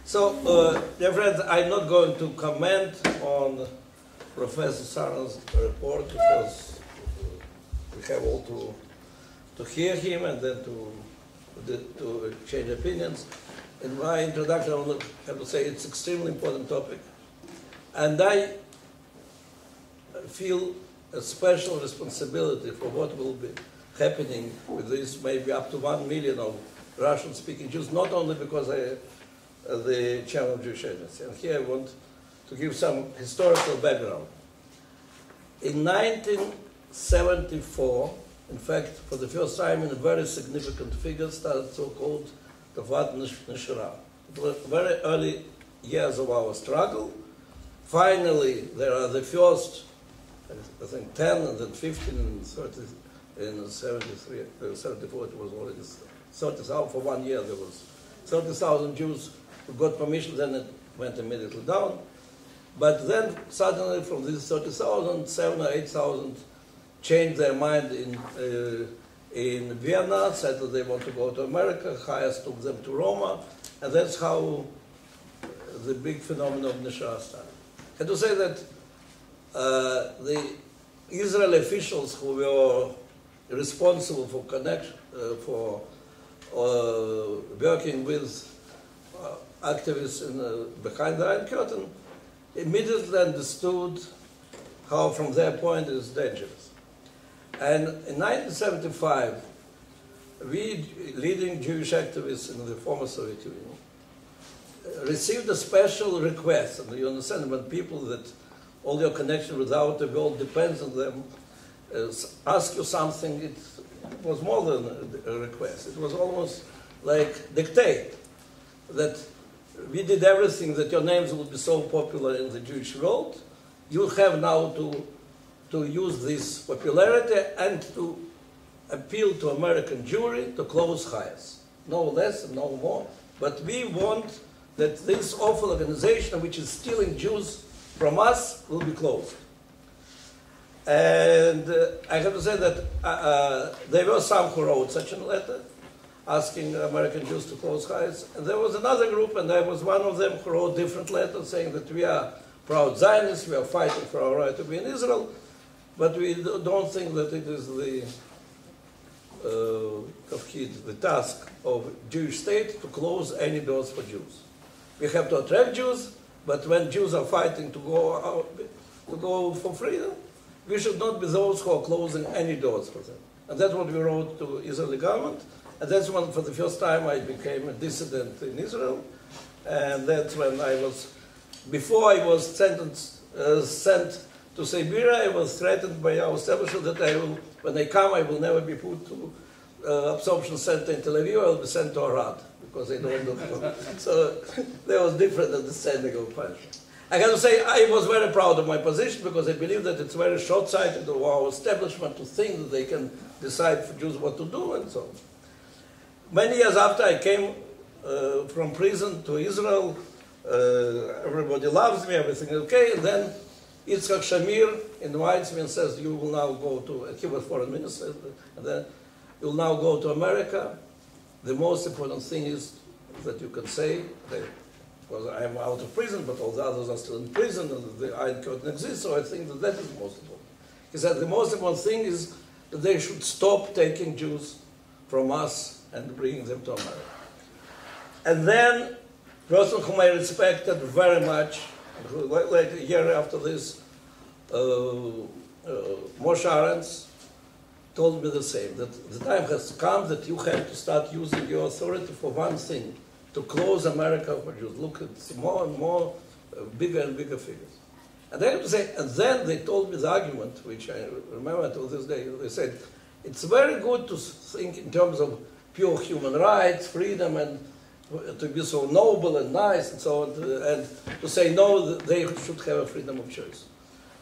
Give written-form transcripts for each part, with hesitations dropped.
So, dear friends, I'm not going to comment on Professor Sarna's report because we have all to hear him and then to exchange opinions. In my introduction, I want to have to say it's an extremely important topic. And I feel a special responsibility for what will be happening with this maybe up to 1 million of Russian-speaking Jews, not only because I the chairman of Jewish Agency. And here I want to give some historical background. In 1974, in fact, for the first time in a very significant figure, started so-called Tovat Neshira. It was very early years of our struggle. Finally, there are the first, I think, 10 and then 15 and 30, in 73, 74, it was already 30,000. For 1 year, there was 30,000 Jews who got permission, then it went immediately down. But then suddenly from these 30,000, 7,000 or 8,000 changed their mind in Vienna, said that they want to go to America. Hayes took them to Roma, and that's how the big phenomenon of Neshira started. I have to say that the Israeli officials who were responsible for working with activists behind the Iron Curtain immediately understood how, from their point, it is dangerous. And in 1975, we, leading Jewish activists in the former Soviet Union, received a special request. And you understand, when people that all your connection with the outer world depends on them, ask you something, it was more than a request. It was almost like dictate that we did everything that your names would be so popular in the Jewish world. You have now to use this popularity and to appeal to American Jewry to close Hayes. No less and no more. But we want that this awful organization, which is stealing Jews from us, will be closed. And I have to say that there were some who wrote such a letter, asking American Jews to close Hayes. And there was another group, and I was one of them, who wrote different letters saying that we are proud Zionists, we are fighting for our right to be in Israel, but we don't think that it is the task of Jewish state to close any doors for Jews. We have to attract Jews, but when Jews are fighting to go for freedom, we should not be those who are closing any doors for them. And that's what we wrote to the Israeli government. And that's when, for the first time, I became a dissident in Israel. And that's when I was, before I was sent to Siberia, I was threatened by our establishment that I will, when I come, I will never be put to absorption center in Tel Aviv, I will be sent to Arad, because I don't know. So there was different understanding of punishment. I have to say, I was very proud of my position, because I believe that it's very short-sighted of our establishment to think that they can decide for Jews what to do and so on. Many years after I came from prison to Israel, everybody loves me, everything is okay, and then Yitzhak Shamir invites me and says, you will now go to, he was foreign minister, and then you will now go to America. The most important thing is that you can say, because I am out of prison, but all the others are still in prison, and the Iron Curtain exists, so I think that that is the most important. He said the most important thing is that they should stop taking Jews from us and bringing them to America. And then, a person whom I respected very much, like a year after this, Moshe Arens, told me the same, that the time has come that you have to start using your authority for one thing, to close America for Jews. Look at more and more bigger and bigger figures. And I have to say, and then they told me the argument, which I remember till this day. They said, it's very good to think in terms of pure human rights, freedom, and to be so noble and nice and so on, and to say no, they should have a freedom of choice.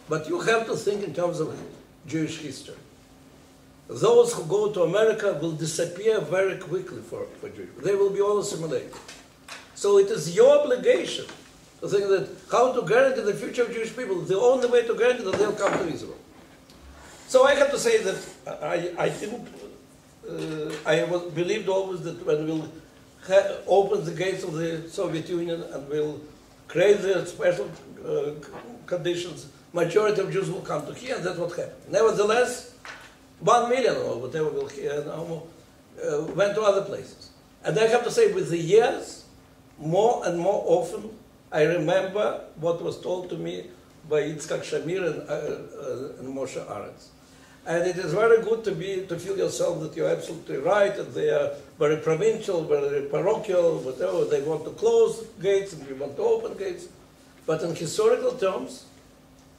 But you have to think in terms of Jewish history. Those who go to America will disappear very quickly for Jews. They will be all assimilated. So it is your obligation to think that how to guarantee the future of Jewish people. The only way to guarantee that they'll come to Israel. So I have to say that I believed always that when we'll opens the gates of the Soviet Union and will create the special conditions, majority of Jews will come to here, and that's what happened. Nevertheless, 1 million or whatever will went to other places. And I have to say, with the years, more and more often, I remember what was told to me by Yitzhak Shamir and Moshe Aretz. And it is very good to feel yourself that you're absolutely right, and they are very provincial, very parochial, whatever. They want to close gates and we want to open gates. But in historical terms,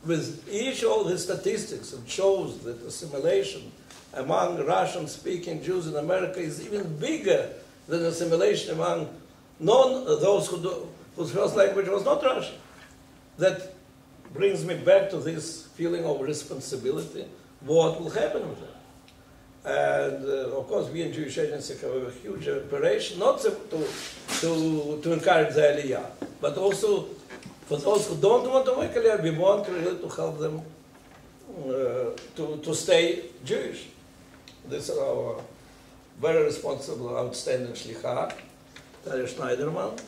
with each of the statistics, it shows that assimilation among Russian-speaking Jews in America is even bigger than assimilation among those whose first language was not Russian. That brings me back to this feeling of responsibility. What will happen with that? And of course, we in Jewish Agency have a huge operation, not to encourage the Aliyah, but also for those who don't want to make Aliyah, we want really to help them to stay Jewish. This is our very responsible, outstanding Shlicha, Tari Schneiderman,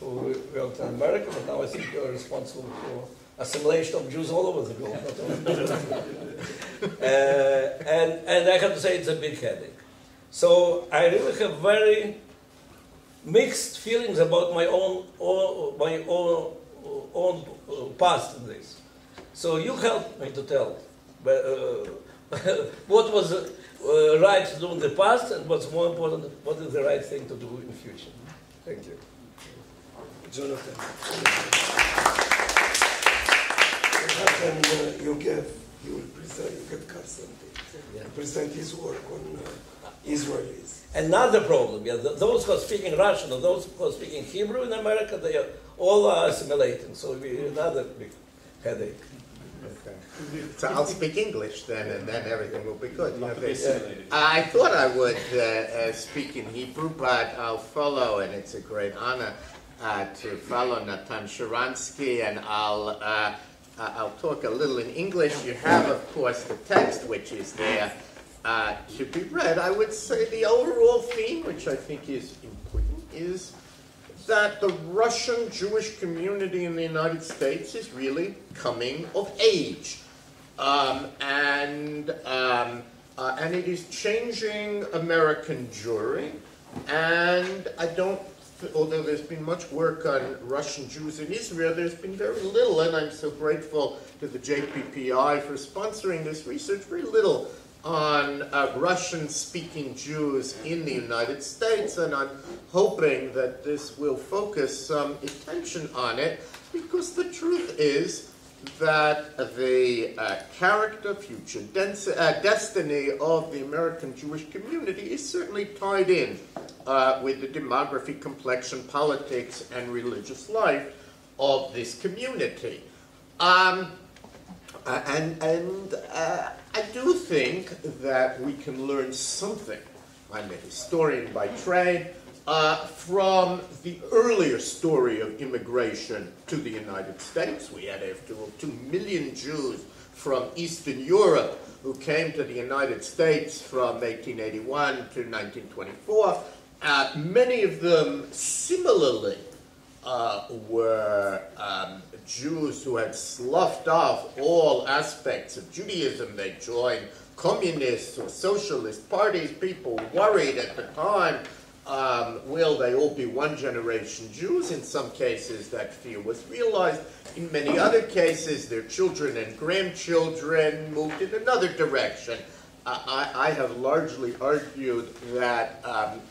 who worked in America, but now I think you're responsible for assimilation of Jews all over the world. And I have to say it's a big headache. So I really have very mixed feelings about my own past in this. So you help me to tell what was right to do in the past, and what's more important, what is the right thing to do in the future. Thank you. Jonathan. You present his work on Israelis. Another problem, those who are speaking Russian or those who are speaking Hebrew in America, they are all assimilating, so another big headache. Okay. So I'll speak English then, and then everything will be good. I thought I would speak in Hebrew, but I'll follow, and it's a great honor to follow Natan Sharansky, and I'll talk a little in English. You have, of course, the text, which is there to be read. I would say the overall theme, which I think is important, is that the Russian Jewish community in the United States is really coming of age. And it is changing American Jewry. And I don't, although there's been much work on Russian Jews in Israel, there's been very little, and I'm so grateful to the JPPI for sponsoring this research, very little on Russian-speaking Jews in the United States, and I'm hoping that this will focus some attention on it, because the truth is that the character, future destiny of the American Jewish community is certainly tied in with the demography, complexion, politics, and religious life of this community. I do think that we can learn something, I'm a historian by trade, from the earlier story of immigration to the United States. We had, after all, 2 million Jews from Eastern Europe who came to the United States from 1881 to 1924. Many of them similarly were Jews who had sloughed off all aspects of Judaism. They joined communist or socialist parties. People worried at the time, will they all be one-generation Jews? In some cases, that fear was realized. In many other cases, their children and grandchildren moved in another direction. I have largely argued that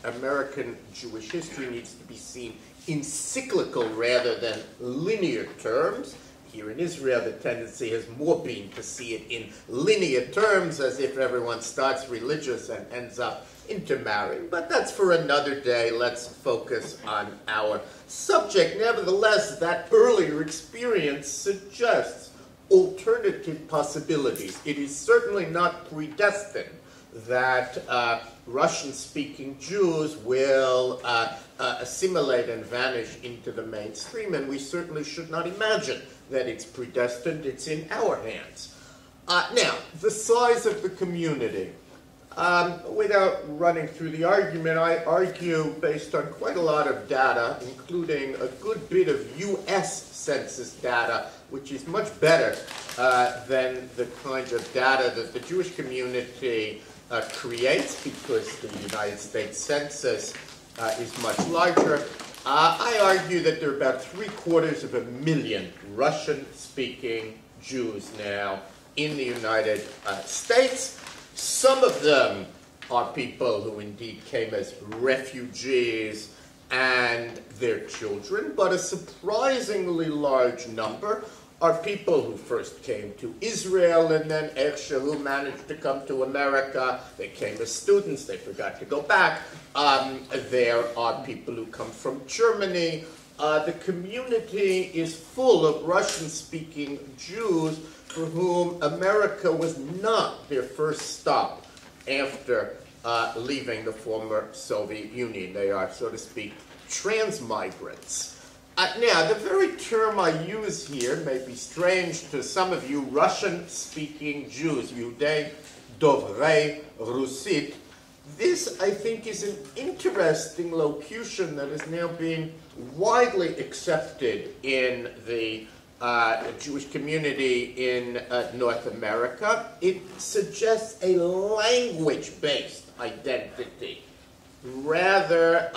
American Jewish history needs to be seen in cyclical rather than linear terms. Here in Israel, the tendency has more been to see it in linear terms, as if everyone starts religious and ends up intermarrying. But that's for another day. Let's focus on our subject. Nevertheless, that earlier experience suggests alternative possibilities. It is certainly not predestined that Russian-speaking Jews will assimilate and vanish into the mainstream, and we certainly should not imagine that it's predestined. It's in our hands. Now, the size of the community. Without running through the argument, I argue based on quite a lot of data, including a good bit of U.S. Census data, which is much better than the kind of data that the Jewish community creates, because the United States Census is much larger. I argue that there are about 750,000 Russian-speaking Jews now in the United States. Some of them are people who indeed came as refugees and their children, but a surprisingly large number are people who first came to Israel and then who managed to come to America. They came as students, they forgot to go back. There are people who come from Germany. The community is full of Russian-speaking Jews for whom America was not their first stop after leaving the former Soviet Union. They are, so to speak, transmigrants. Now, the very term I use here may be strange to some of you Russian-speaking Jews, Yehudei Dovrei Russit. This, I think, is an interesting locution that is now being widely accepted in the Jewish community in North America. It suggests a language-based identity rather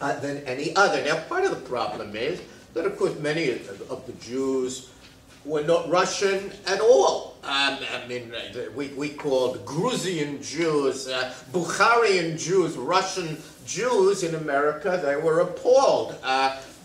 than any other. Now, part of the problem is that, of course, many of the Jews were not Russian at all. I mean, we called Gruzian Jews, Bukharian Jews, Russian Jews in America. They were appalled.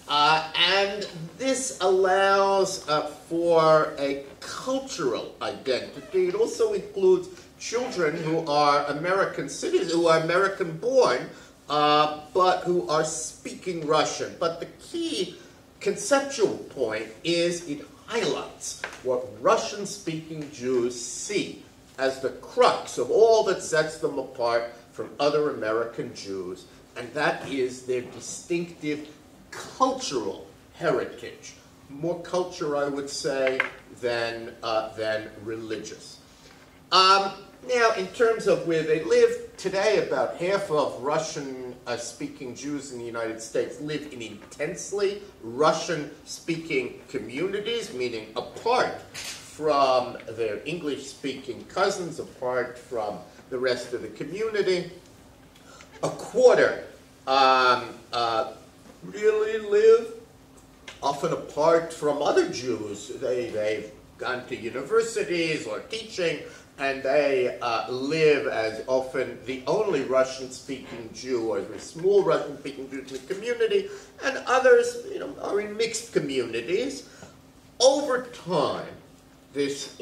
And this allows for a cultural identity. It also includes children who are American citizens, who are American born, but who are speaking Russian. But the key conceptual point is it highlights what Russian-speaking Jews see as the crux of all that sets them apart from other American Jews, and that is their distinctive cultural heritage. More culture, I would say, than religious. Now, in terms of where they live, today about half of Russian-speaking Jews in the United States live in intensely Russian-speaking communities, meaning apart from their English-speaking cousins, apart from the rest of the community. A quarter really live often apart from other Jews. They've gone to universities or teaching, and they live as often the only Russian-speaking Jew or a small Russian-speaking Jew in the community, and others, are in mixed communities. Over time, this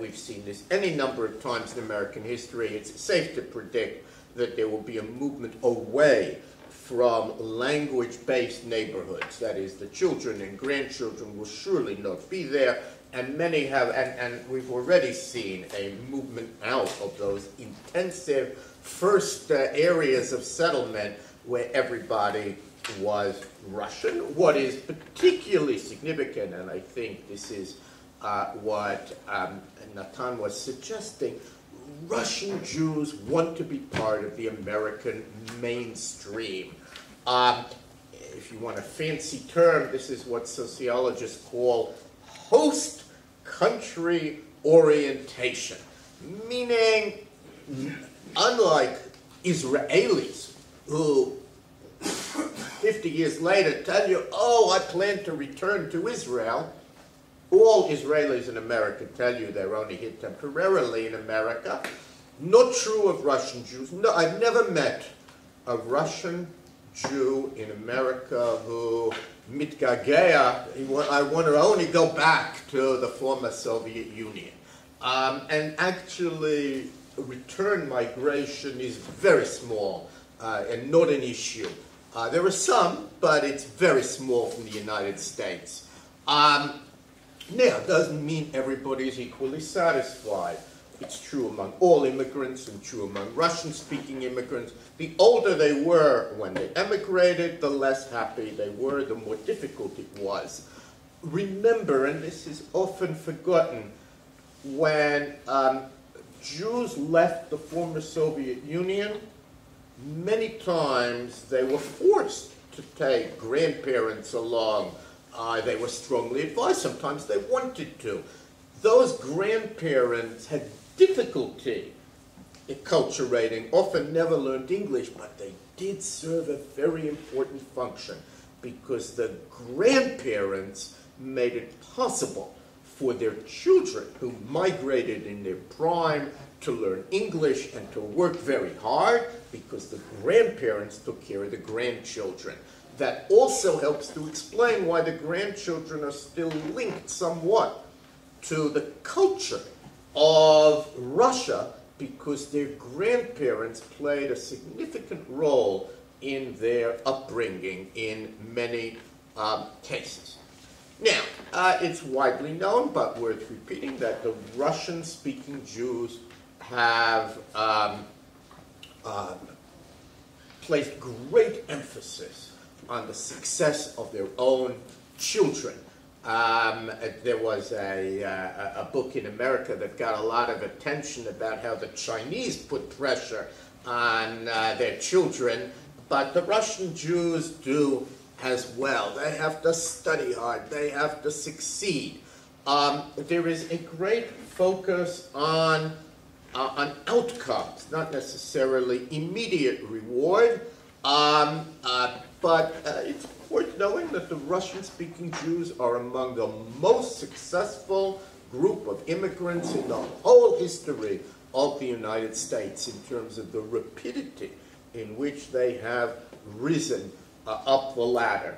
we've seen this any number of times in American history. It's safe to predict that there will be a movement away from language-based neighborhoods. That is, the children and grandchildren will surely not be there, and many have, and we've already seen a movement out of those intensive first areas of settlement where everybody was Russian. What is particularly significant, and I think this is what Natan was suggesting, Russian Jews want to be part of the American mainstream. If you want a fancy term, this is what sociologists call host country orientation, meaning unlike Israelis who 50 years later tell you, oh, I plan to return to Israel. All Israelis in America tell you they're only here temporarily in America. Not true of Russian Jews. No, I've never met a Russian Jew in America who mitgagea, I want to only go back to the former Soviet Union. And actually, return migration is very small and not an issue. There are some, but it's very small from the United States. Now, it doesn't mean everybody is equally satisfied. It's true among all immigrants and true among Russian-speaking immigrants. The older they were when they emigrated, the less happy they were, the more difficult it was. Remember, and this is often forgotten, when Jews left the former Soviet Union, many times they were forced to take grandparents along. They were strongly advised. Sometimes they wanted to. Those grandparents had difficulty acculturating, often never learned English, but they did serve a very important function because the grandparents made it possible for their children who migrated in their prime to learn English and to work very hard because the grandparents took care of the grandchildren. That also helps to explain why the grandchildren are still linked somewhat to the culture of Russia, because their grandparents played a significant role in their upbringing in many cases. Now, it's widely known, but worth repeating, that the Russian-speaking Jews have placed great emphasis on the success of their own children. There was a book in America that got a lot of attention about how the Chinese put pressure on their children, but the Russian Jews do as well. They have to study hard. They have to succeed. There is a great focus on outcomes, not necessarily immediate reward, but it's worth knowing that the Russian-speaking Jews are among the most successful group of immigrants in the whole history of the United States in terms of the rapidity in which they have risen up the ladder.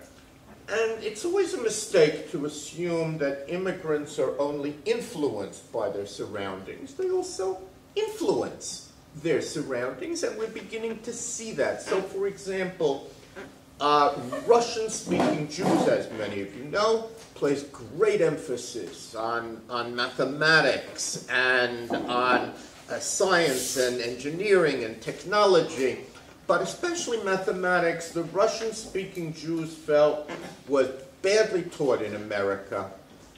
And it's always a mistake to assume that immigrants are only influenced by their surroundings. They also influence their surroundings, and we're beginning to see that. So, for example, Russian-speaking Jews, as many of you know, place great emphasis on mathematics and on science and engineering and technology, but especially mathematics. The Russian-speaking Jews felt was badly taught in America,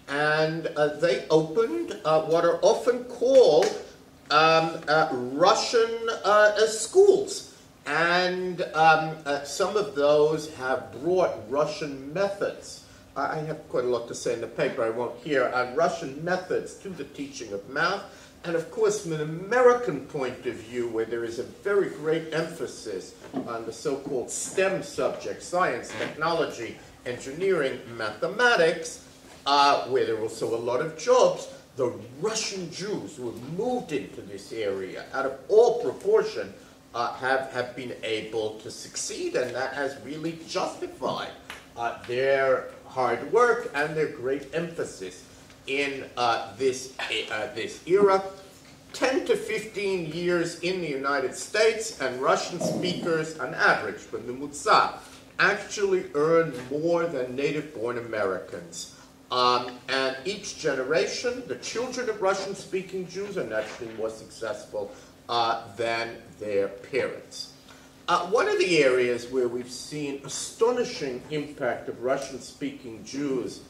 and they opened what are often called Russian schools. And some of those have brought Russian methods. I have quite a lot to say in the paper, I won't here, on Russian methods to the teaching of math. And of course, from an American point of view, where there is a very great emphasis on the so-called STEM subjects, science, technology, engineering, mathematics, where there are also a lot of jobs, the Russian Jews who have moved into this area, out of all proportion, have been able to succeed, and that has really justified their hard work and their great emphasis in this era. 10 to 15 years in the United States, and Russian speakers, on average, from the actually earn more than native-born Americans. And each generation, the children of Russian-speaking Jews are naturally more successful than their parents. One of the areas where we've seen astonishing impact of Russian-speaking Jews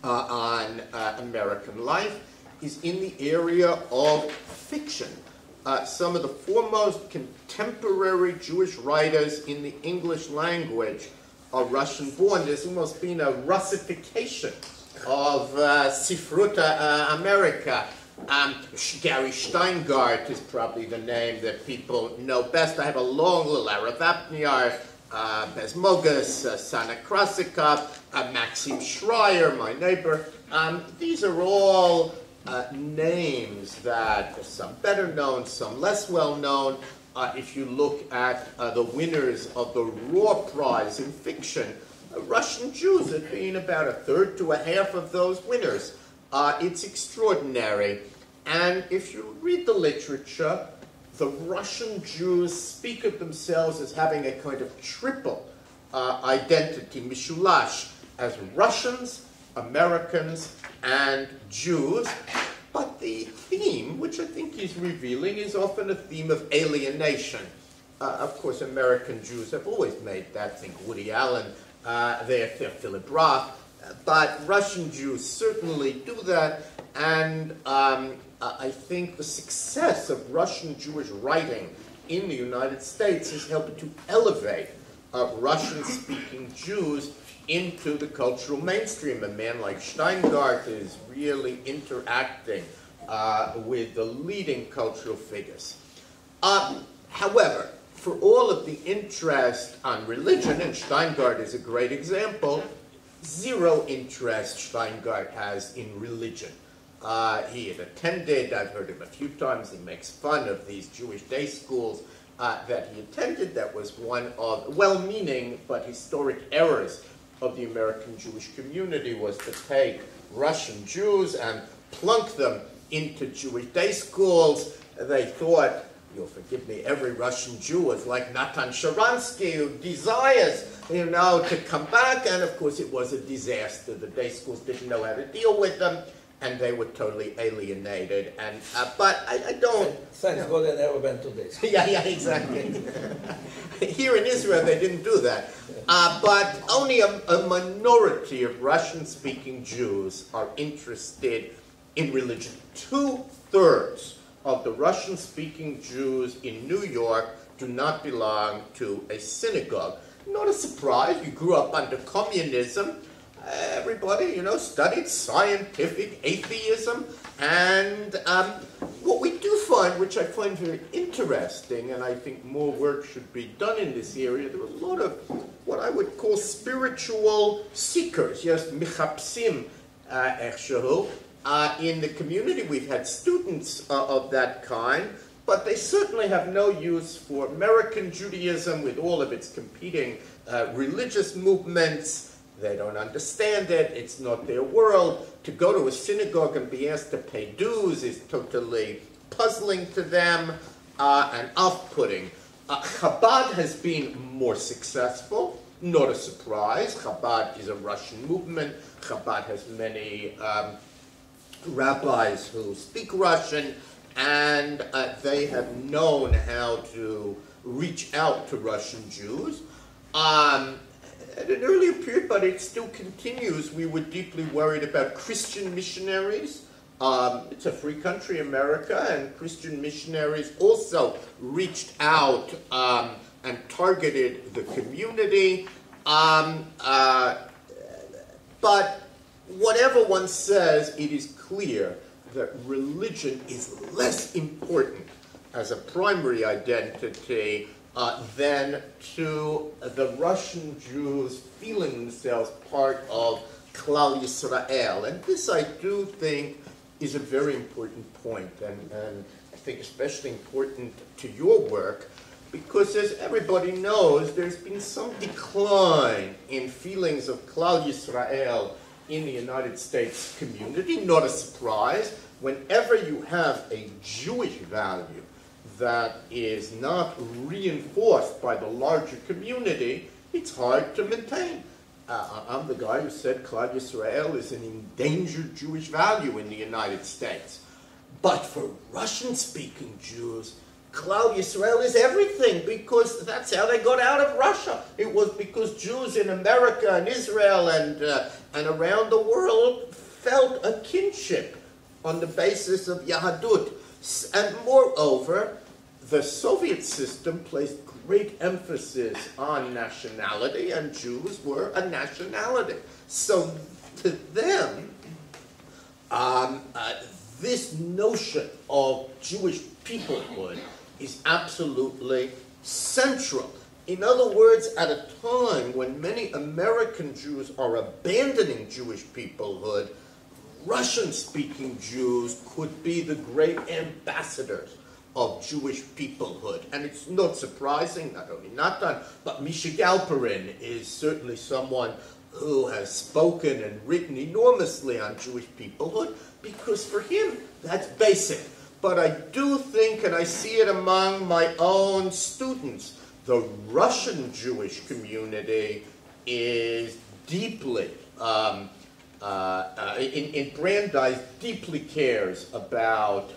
on American life is in the area of fiction. Some of the foremost contemporary Jewish writers in the English language are Russian-born. There's almost been a Russification of Sifrut America. Gary Shteyngart is probably the name that people know best. I have a long little Aravapniar, Bezmogus, Sana Krasikov, Maxim Schreier, my neighbor. These are all names that some better known, some less well known. If you look at the winners of the Raw Prize in fiction, Russian Jews have been about a third to a half of those winners. It's extraordinary. And if you read the literature, the Russian Jews speak of themselves as having a kind of triple identity, mishulash, as Russians, Americans, and Jews. But the theme, which I think is revealing, is often a theme of alienation. Of course, American Jews have always made that. Think Woody Allen, they're Philip Roth. But Russian Jews certainly do that. And I think the success of Russian Jewish writing in the United States has helped to elevate Russian-speaking Jews into the cultural mainstream. A man like Shteyngart is really interacting with the leading cultural figures. However, for all of the interest on religion, and Shteyngart is a great example, zero interest Shteyngart has in religion. He had attended, I've heard him a few times, he makes fun of these Jewish day schools that he attended. That was one of well-meaning but historic errors of the American Jewish community, was to take Russian Jews and plunk them into Jewish day schools. They thought, you'll forgive me, every Russian Jew was like Natan Sharansky, who desires, to come back. And of course it was a disaster. The day schools didn't know how to deal with them, and they were totally alienated. And but I don't. Thanks God I never went to this. Yeah, exactly. Here in Israel, they didn't do that. But only a minority of Russian-speaking Jews are interested in religion. 2/3 of the Russian-speaking Jews in New York do not belong to a synagogue. Not a surprise. You grew up under communism. Everybody, studied scientific atheism. And what we do find, which I find very interesting, and I think more work should be done in this area, there are a lot of what I would call spiritual seekers. Yes, michapsim echshehu. In the community, we've had students of that kind, but they certainly have no use for American Judaism with all of its competing religious movements. They don't understand it. It's not their world. To go to a synagogue and be asked to pay dues is totally puzzling to them and off-putting. Chabad has been more successful. Not a surprise. Chabad is a Russian movement. Chabad has many rabbis who speak Russian, and they have known how to reach out to Russian Jews. At an earlier period, but it still continues, we were deeply worried about Christian missionaries. It's a free country, America, and Christian missionaries also reached out and targeted the community. But whatever one says, it is clear that religion is less important as a primary identity than to the Russian Jews feeling themselves part of Klal Yisrael. And this, I do think, is a very important point, and I think especially important to your work, because as everybody knows, there's been some decline in feelings of Klal Yisrael in the United States community. Not a surprise. Whenever you have a Jewish value that is not reinforced by the larger community, it's hard to maintain. I'm the guy who said Klal Yisrael is an endangered Jewish value in the United States. But for Russian-speaking Jews, Klal Yisrael is everything, because that's how they got out of Russia. It was because Jews in America and Israel and around the world felt a kinship on the basis of Yahadut. And moreover, the Soviet system placed great emphasis on nationality, and Jews were a nationality. So to them, this notion of Jewish peoplehood is absolutely central. In other words, at a time when many American Jews are abandoning Jewish peoplehood, Russian-speaking Jews could be the great ambassadors of Jewish peoplehood. And it's not surprising, not only Natan, but Misha Galperin is certainly someone who has spoken and written enormously on Jewish peoplehood, because for him, that's basic. But I do think, and I see it among my own students, the Russian Jewish community is deeply, in Brandeis, deeply cares about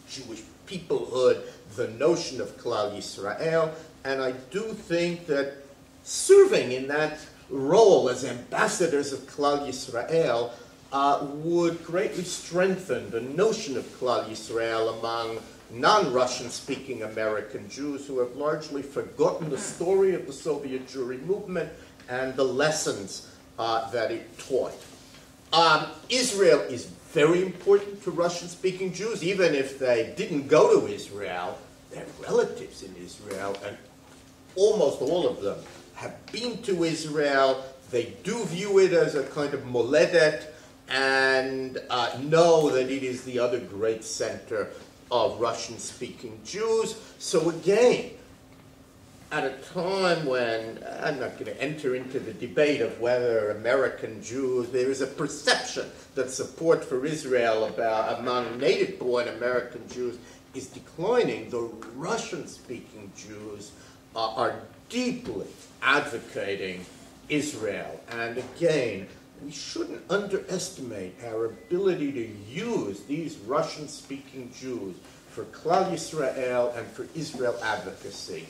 Jewish peoplehood, the notion of Klal Yisrael, and I do think that serving in that role as ambassadors of Klal Yisrael would greatly strengthen the notion of Klal Yisrael among non-Russian speaking American Jews who have largely forgotten the story of the Soviet Jewry movement and the lessons that it taught. Israel is very important to Russian-speaking Jews. Even if they didn't go to Israel, they have relatives in Israel, and almost all of them have been to Israel. They do view it as a kind of moledet and know that it is the other great center of Russian-speaking Jews. So again, at a time when, I'm not going to enter into the debate of whether American Jews, there is a perception that support for Israel among native-born American Jews is declining. The Russian-speaking Jews are deeply advocating Israel. And again, we shouldn't underestimate our ability to use these Russian-speaking Jews for Klal Yisrael and for Israel advocacy.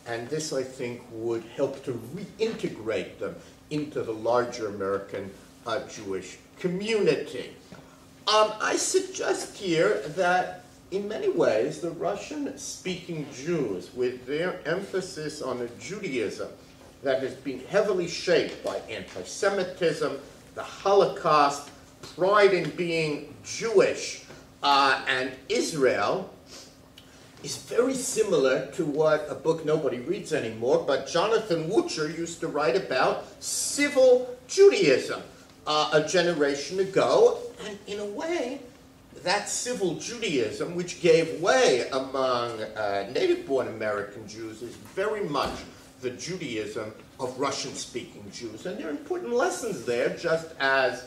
And this, I think, would help to reintegrate them into the larger American Jewish community. I suggest here that, in many ways, the Russian-speaking Jews, with their emphasis on a Judaism that has been heavily shaped by anti-Semitism, the Holocaust, pride in being Jewish, and Israel, is very similar to what a book nobody reads anymore, but Jonathan Wucher used to write about civil Judaism a generation ago. And in a way, that civil Judaism, which gave way among native-born American Jews, is very much the Judaism of Russian-speaking Jews. And there are important lessons there, just as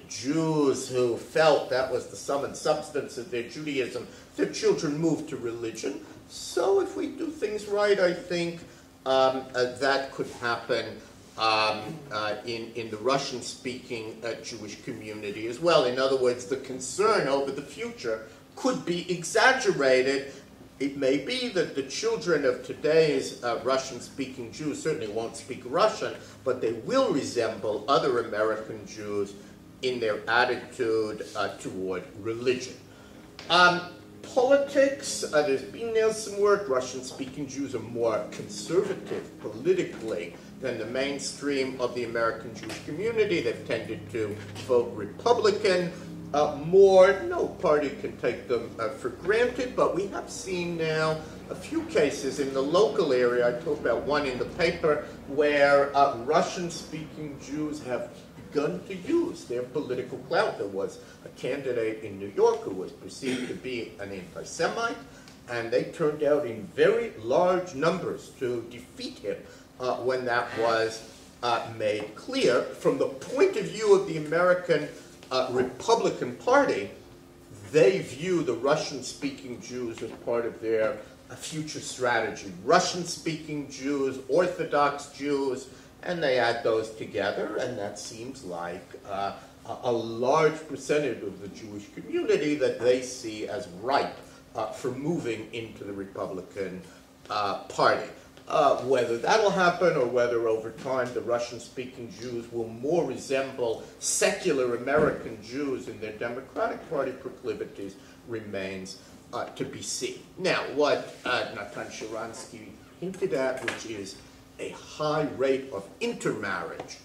Jews who felt that was the sum and substance of their Judaism, their children moved to religion. So if we do things right, I think that could happen in the Russian-speaking Jewish community as well. In other words, the concern over the future could be exaggerated. It may be that the children of today's Russian-speaking Jews certainly won't speak Russian, but they will resemble other American Jews in their attitude toward religion. Politics, there's been now some work. Russian-speaking Jews are more conservative politically than the mainstream of the American Jewish community. They've tended to vote Republican more. No party can take them for granted, but we have seen now a few cases in the local area. I told about one in the paper where Russian-speaking Jews have begun to use their political clout. There was a candidate in New York who was perceived to be an anti-Semite, and they turned out in very large numbers to defeat him when that was made clear. From the point of view of the American Republican Party, they view the Russian-speaking Jews as part of their future strategy. Russian-speaking Jews, Orthodox Jews, and they add those together, and that seems like a large percentage of the Jewish community that they see as ripe for moving into the Republican Party. Whether that'll happen or whether over time the Russian-speaking Jews will more resemble secular American Jews in their Democratic Party proclivities remains to be seen. Now, what Natan Sharansky hinted at, which is a high rate of intermarriage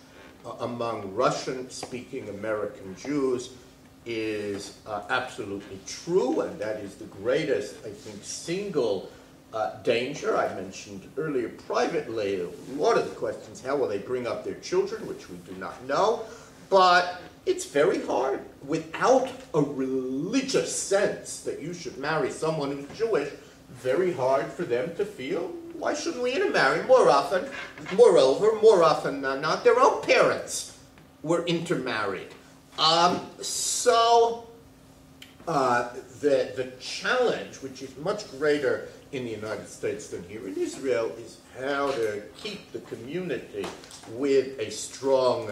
among Russian-speaking American Jews, is absolutely true, and that is the greatest, I think, single danger. I mentioned earlier privately, a lot of the questions, how will they bring up their children, which we do not know, but it's very hard without a religious sense that you should marry someone who's Jewish, very hard for them to feel, why shouldn't we intermarry? More often, moreover, more often than not, their own parents were intermarried. So the challenge, which is much greater in the United States than here in Israel, is how to keep the community with a strong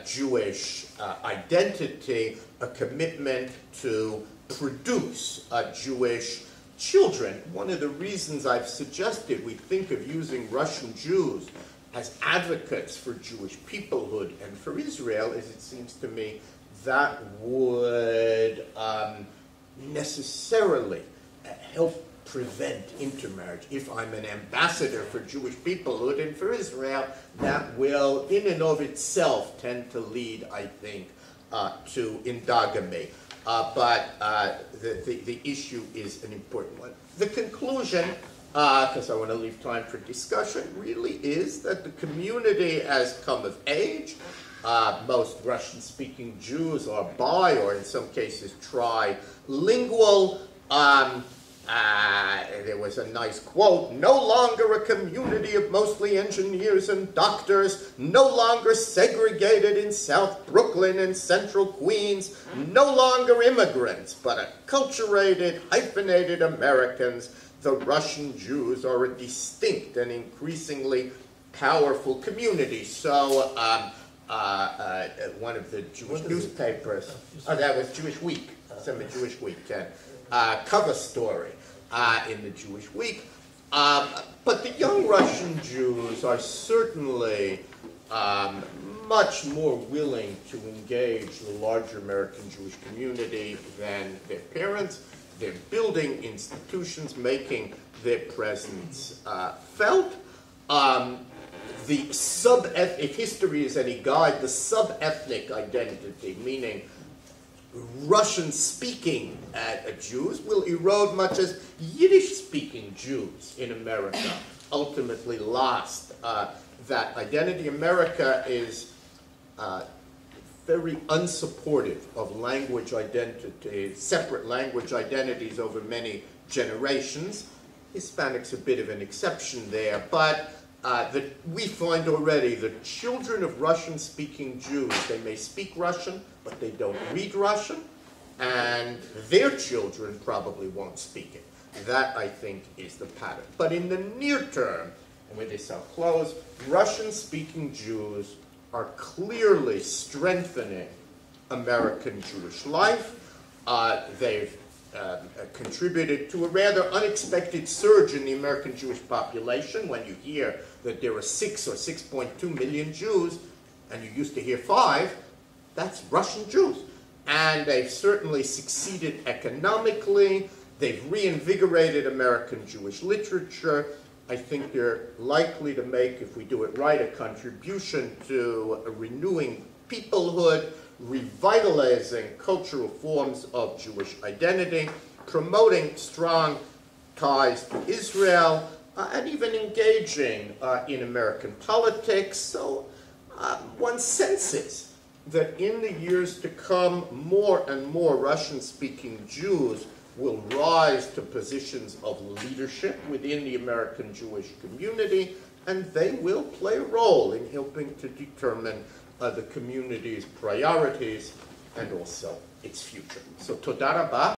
Jewish identity, a commitment to produce Jewish children. One of the reasons I've suggested we think of using Russian Jews as advocates for Jewish peoplehood and for Israel is, it seems to me, that would necessarily help prevent intermarriage. If I'm an ambassador for Jewish peoplehood and for Israel, that will in and of itself tend to lead, I think, to endogamy. But the issue is an important one. The conclusion, because I want to leave time for discussion, really is that the community has come of age. Most Russian-speaking Jews are bi, or in some cases trilingual. There was a nice quote, no longer a community of mostly engineers and doctors, no longer segregated in South Brooklyn and Central Queens, no longer immigrants, but acculturated, hyphenated Americans. The Russian Jews are a distinct and increasingly powerful community. So one of the Jewish newspapers, that was Jewish Week, Jewish Week, cover story in the Jewish Week. But the young Russian Jews are certainly much more willing to engage the larger American Jewish community than their parents. They're building institutions, making their presence felt. The if history is any guide, the sub-ethnic identity, meaning Russian-speaking Jews, will erode much as Yiddish-speaking Jews in America ultimately lost that identity. America is very unsupportive of language identity, separate language identities over many generations. Hispanics a bit of an exception there, but we find already the children of Russian-speaking Jews, they may speak Russian, but they don't read Russian, and their children probably won't speak it. That, I think, is the pattern. But in the near term, and with this I'll close, Russian-speaking Jews are clearly strengthening American Jewish life. They've contributed to a rather unexpected surge in the American Jewish population. When you hear that there are 6 or 6.2 million Jews, and you used to hear 5, that's Russian Jews. And they've certainly succeeded economically. They've reinvigorated American Jewish literature. I think they're likely to make, if we do it right, a contribution to a renewing peoplehood, revitalizing cultural forms of Jewish identity, promoting strong ties to Israel, and even engaging in American politics. So one senses that in the years to come, more and more Russian-speaking Jews will rise to positions of leadership within the American Jewish community, and they will play a role in helping to determine the community's priorities and also its future. So, toda rabah.